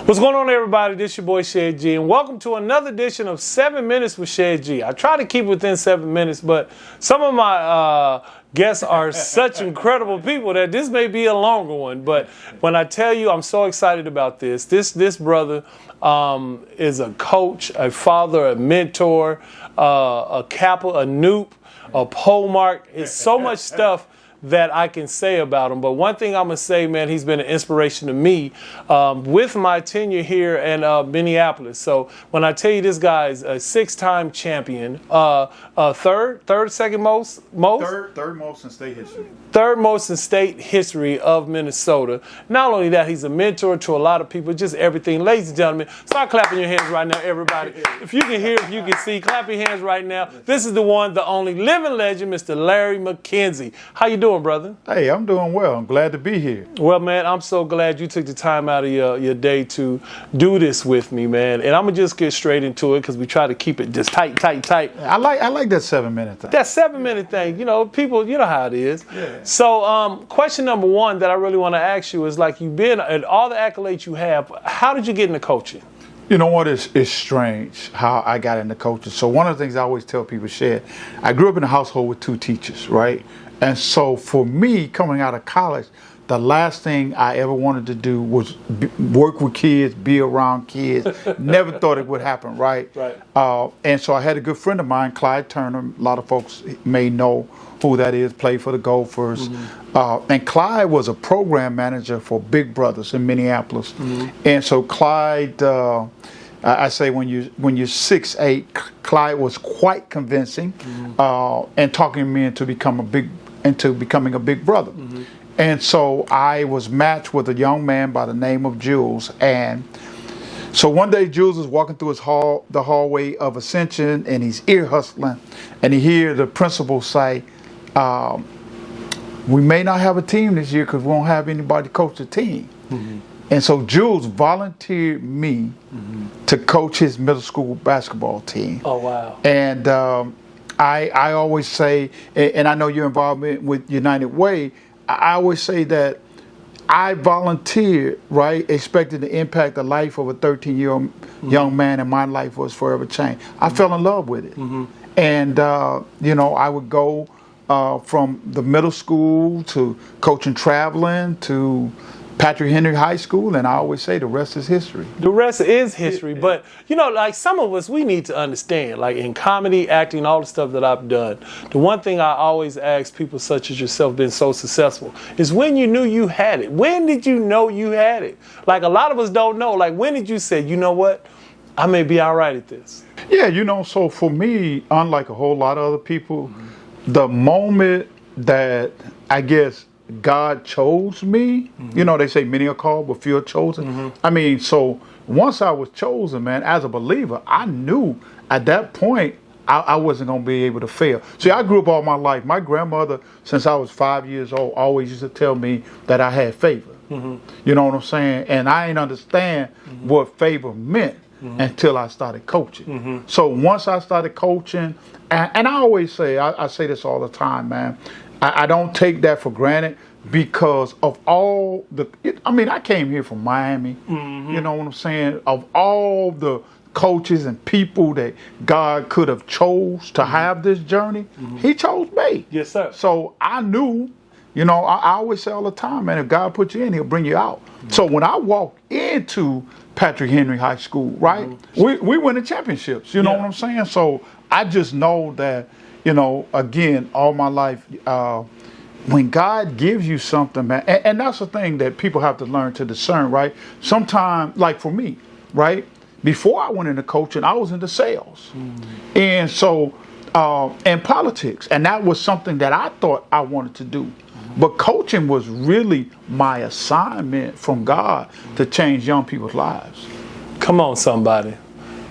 What's going on, everybody? This your boy Shed G, and welcome to another edition of 7 Minutes with Shed G. I try to keep within 7 minutes, but some of my guests are such incredible people that this may be a longer one. But when I tell you, I'm so excited about this. This brother is a coach, a father, a mentor, a Kappa, a Noop, a pole mark. It's so much stuff that I can say about him. But one thing I'm going to say, man, he's been an inspiration to me with my tenure here in Minneapolis. So when I tell you this guy is a 6-time champion, second most? Third most in state history. Third most in state history of Minnesota. Not only that, he's a mentor to a lot of people, just everything. Ladies and gentlemen, start clapping your hands right now, everybody. If you can hear, if you can see, clap your hands right now. This is the one, the only living legend, Mr. Larry McKenzie. How you doing, brother? Hey, I'm doing well. I'm glad to be here. Well, man, I'm so glad you took the time out of your day to do this with me, man. And I'm going to just get straight into it because we try to keep it just tight. I like that 7 minute thing. That 7 minute thing, you know, people, you know how it is. Yeah. So question number one that I really want to ask you is, like, you've been at all the accolades you have, how did you get into coaching? You know what? It's strange how I got into coaching. So one of the things I always tell people, Shed, I grew up in a household with 2 teachers, right? And so for me, coming out of college, the last thing I ever wanted to do was work with kids, be around kids. Never thought it would happen, right? Right. And so I had a good friend of mine, Clyde Turner. A lot of folks may know who that is, played for the Gophers. Mm-hmm. And Clyde was a program manager for Big Brothers in Minneapolis. Mm-hmm. And so Clyde, I say when you're 6'8", Clyde was quite convincing, and talking me into becoming a big brother. Mm-hmm. And so I was matched with a young man by the name of Jules. And so one day Jules was walking through the hallway of Ascension, and he's ear hustling, and he hears the principal say, we may not have a team this year because we won't have anybody to coach the team. Mm-hmm. And so Jules volunteered me to coach his middle school basketball team. Oh, wow. And I always say, and I know your involvement with United Way, I always say that I volunteered, right, expecting to impact the life of a 13-year-old young man, and my life was forever changed. I fell in love with it. Mm-hmm. And, I would go from the middle school to coaching traveling to Patrick Henry High School, and I always say the rest is history. The rest is history, but, like some of us, we need to understand, like in comedy, acting, all the stuff that I've done, the one thing I always ask people such as yourself, been so successful, is when you knew you had it. When did you know you had it? Like, a lot of us don't know. Like, when did you say, you know what, I may be all right at this? Yeah, so for me, unlike a whole lot of other people, the moment that I guess God chose me, they say many are called, but few are chosen. Mm-hmm. I mean, so once I was chosen, man, as a believer, I knew at that point I wasn't going to be able to fail. See, I grew up all my life. My grandmother, since I was 5 years old, always used to tell me that I had favor. Mm-hmm. You know what I'm saying? And I didn't understand what favor meant until I started coaching. Mm-hmm. So once I started coaching, and I always say, I say this all the time, man, I don't take that for granted because of all I came here from Miami, you know what I'm saying? Of all the coaches and people that God could have chose to have this journey, he chose me. Yes, sir. So I knew, I always say all the time, man, if God put you in, he'll bring you out. So when I walked into Patrick Henry High School, right, we win the championships, you know what I'm saying? So I just know that, again, all my life, when God gives you something, man, and that's the thing that people have to learn to discern, right? Sometimes, like for me, right, before I went into coaching, I was into sales. And so, and politics, and that was something that I thought I wanted to do. But coaching was really my assignment from God to change young people's lives. Come on, somebody.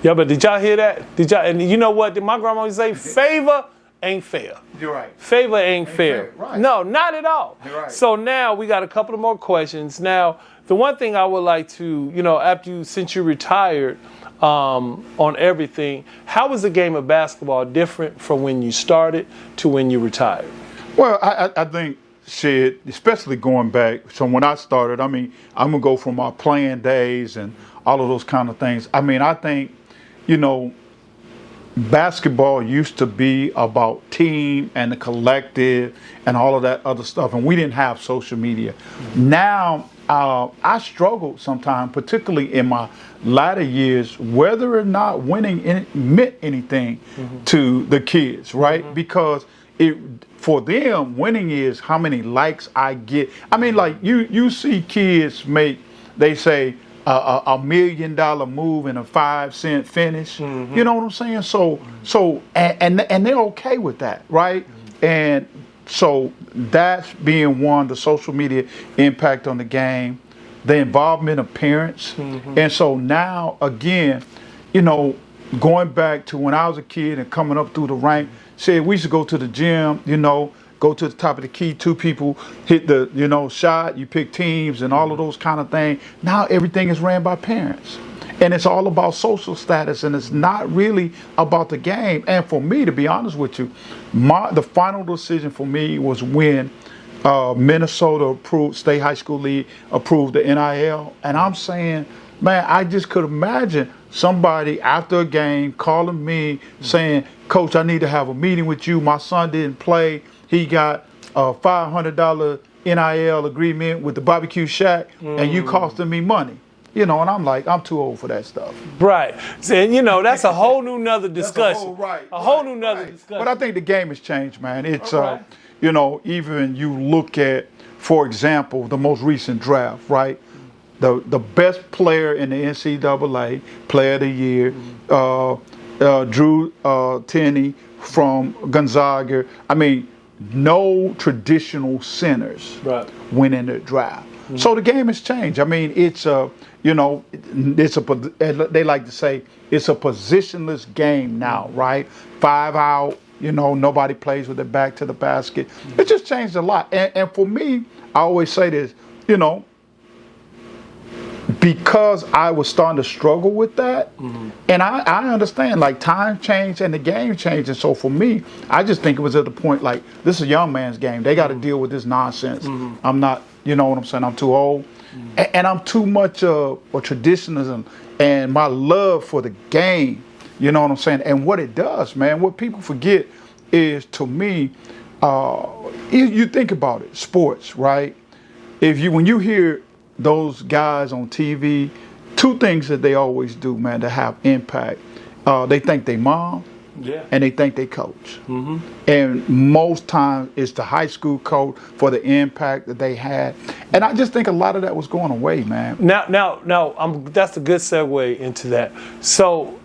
Yeah, but did y'all hear that? And you know what? Did my grandma always say? Favor ain't fair. You're right. Favor ain't fair. Right. No, not at all. You're right. So now we got a couple of more questions. Now, the one thing I would like to, since you retired on everything, how was the game of basketball different from when you started to when you retired? Well, I think shit, especially going back. So when I started, I mean, I'm gonna go from my playing days and all of those kind of things. I mean, I think, you know, basketball used to be about team and the collective and all of that other stuff, and we didn't have social media. Now, I struggled sometimes, particularly in my latter years, whether or not winning meant anything to the kids, right? Because for them, winning is how many likes I get. I mean, like you see kids make, they say, $1 million move in a 5-cent finish. You know what I'm saying? So and they're okay with that, right? And so that's being one, the social media impact on the game, the involvement of parents. And so now again, you know, going back to when I was a kid and coming up through the rank, said we used to go to the gym, you know, go to the top of the key, 2 people hit the, you know, shot, you pick teams and all of those kind of things. Now everything is ran by parents. And it's all about social status, and it's not really about the game. And for me, to be honest with you, the final decision for me was when Minnesota approved, State High School League approved the NIL. And I'm saying, man, I just could imagine somebody after a game calling me saying, Coach, I need to have a meeting with you. My son didn't play. He got a $500 NIL agreement with the barbecue shack, and you costing me money. You know, and I'm like, I'm too old for that stuff. Right. And, you know, that's a whole nother discussion. A whole nother discussion. But I think the game has changed, man. It's, you know, even you look at, for example, the most recent draft, right? The best player in the NCAA, Player of the Year, Drew Timme from Gonzaga. I mean, no traditional centers went in the draft. So the game has changed. I mean, it's you know, they like to say it's a positionless game now, right? 5 out, you know, nobody plays with their back to the basket. It just changed a lot. And for me, I always say this, you know, because I was starting to struggle with that, and I understand, like, time changed and the game changed. And so for me, I just think it was at the point, like, this is a young man's game. They got to deal with this nonsense. I'm not, you know what I'm saying? I'm too old. And I'm too much of a traditionalism and my love for the game, you know what I'm saying? And what it does, man, what people forget is, to me, you think about it, sports, right? When you hear those guys on TV, 2 things that they always do, man, to have impact. They thank their mom, and they thank their coach. And most times it's the high school coach for the impact that they had. And I just think a lot of that was going away, man. Now, that's a good segue into that. So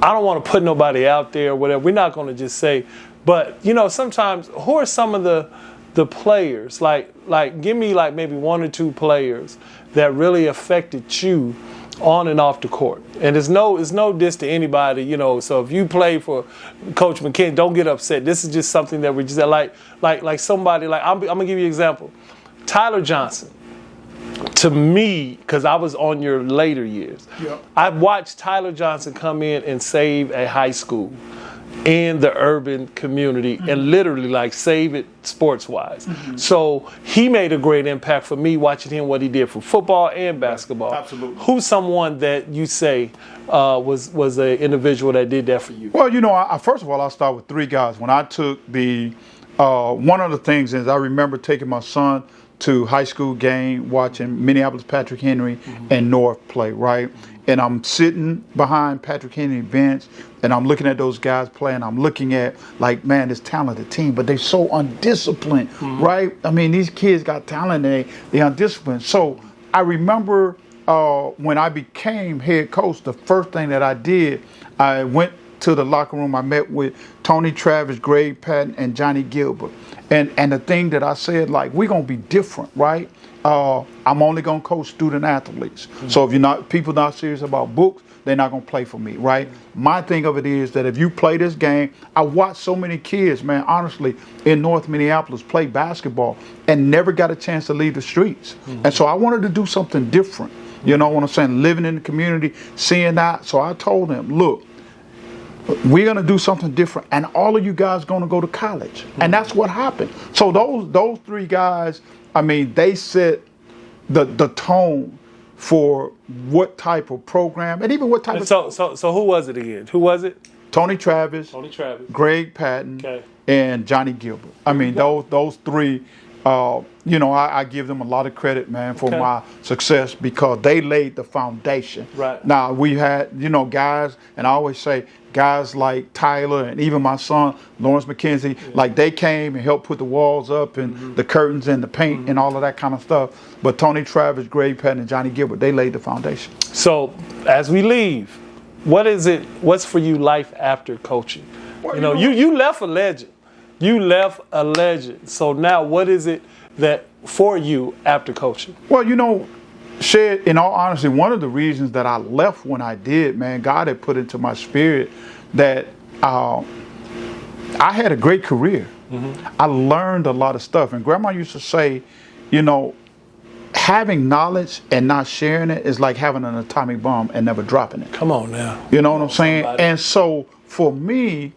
I don't want to put nobody out there or whatever. We're not going to just say, but, you know, sometimes who are some of the players, like give me like maybe 1 or 2 players that really affected you on and off the court. And it's no diss to anybody, you know. So if you play for Coach McKinney, don't get upset. This is just something that we just like somebody, like I'm gonna give you an example. Tyler Johnson. To me, because I was on your later years, I watched Tyler Johnson come in and save a high school in the urban community and literally like save it sports wise. So he made a great impact for me watching him, what he did for football and basketball. Absolutely. Who's someone that you say was an individual that did that for you? Well, you know, first of all, I'll start with 3 guys. When I took one of the things is I remember taking my son to high school game, watching Minneapolis Patrick Henry and North play, right? And I'm sitting behind Patrick Henry bench, and I'm looking at those guys play, and I'm looking at, like, man, this talented team, but they're so undisciplined, right? I mean, these kids got talent, and they're undisciplined. So I remember when I became head coach, the first thing that I did, I went to the locker room. I met with Tony Travis, Greg Patton, and Johnny Gilbert. And the thing that I said, like, we're going to be different, right? I'm only going to coach student athletes. So if people not serious about books, they're not going to play for me, right? My thing of it is that if you play this game, I watched so many kids, man, honestly, in North Minneapolis play basketball and never got a chance to leave the streets. And so I wanted to do something different. You know what I'm saying? Living in the community, seeing that. So I told them, look, we're gonna do something different, and all of you guys gonna go to college, and that's what happened. So those three guys, I mean, they set the tone for what type of program and even what type of. So who was it again? Who was it? Tony Travis, Greg Patton, okay, and Johnny Gilbert. I mean, those three. I give them a lot of credit, man, for my success because they laid the foundation. Right. Now, we had, guys, and I always say, guys like Tyler and even my son, Lawrence McKenzie, like they came and helped put the walls up and the curtains and the paint and all of that kind of stuff. But Tony Travis, Greg Patton, and Johnny Gilbert, they laid the foundation. So, as we leave, what's for you life after coaching? Well, you left a legend. You left a legend. So now what is it that for you after coaching? Well, Shed, in all honesty, one of the reasons that I left when I did, man, God had put into my spirit that I had a great career. Mm-hmm. I learned a lot of stuff. And Grandma used to say, having knowledge and not sharing it is like having an atomic bomb and never dropping it. Come on now. You know what I'm saying? Somebody. And so for me,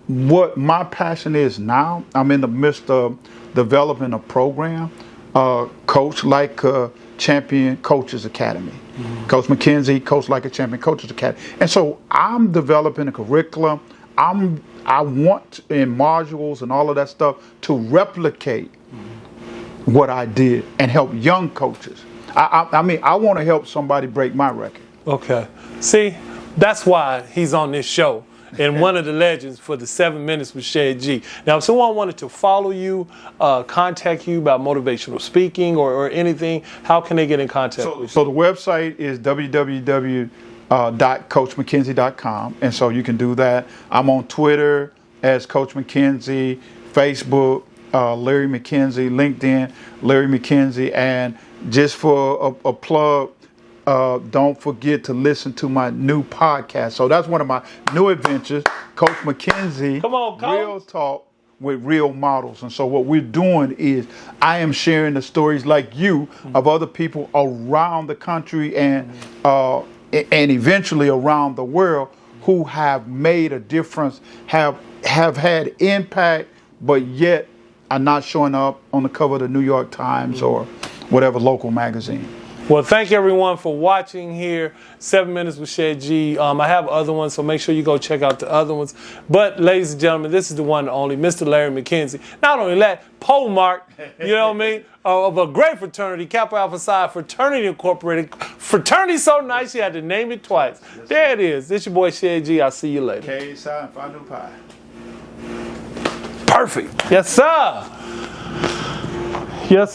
what my passion is now, I'm in the midst of developing a program, Coach Like a Champion Coaches Academy. Mm-hmm. Coach McKenzie, Coach Like a Champion Coaches Academy. And so I'm developing a curriculum. I want in modules and all of that stuff to replicate what I did and help young coaches. I mean, I want to help somebody break my record. Okay. See, that's why he's on this show. And one of the legends for the 7 Minutes with Shed G. Now, if someone wanted to follow you, contact you about motivational speaking or anything, how can they get in contact with you? So the website is www.coachmckenzie.com, and so you can do that. I'm on Twitter as Coach McKenzie, Facebook, Larry McKenzie, LinkedIn, Larry McKenzie, and just for a plug, don't forget to listen to my new podcast. So that's one of my new adventures, Coach McKenzie. Come on, Coach. Real Talk with Real Models. And so what we're doing is I am sharing the stories like you of other people around the country and eventually around the world who have made a difference, have had impact, but yet are not showing up on the cover of the New York Times or whatever local magazine. Well, thank you everyone for watching here. 7 Minutes with Shed G. I have other ones, so make sure you go check out the other ones. But, ladies and gentlemen, this is the one and only Mr. Larry McKenzie. Not only that, Pole Mark, you know what I mean, of a great fraternity, Kappa Alpha Psi Fraternity Incorporated. Fraternity so nice you had to name it twice. There it is. This your boy Shed G. I'll see you later. K Psi Phi Nu Pi. Perfect. Yes, sir. Yes.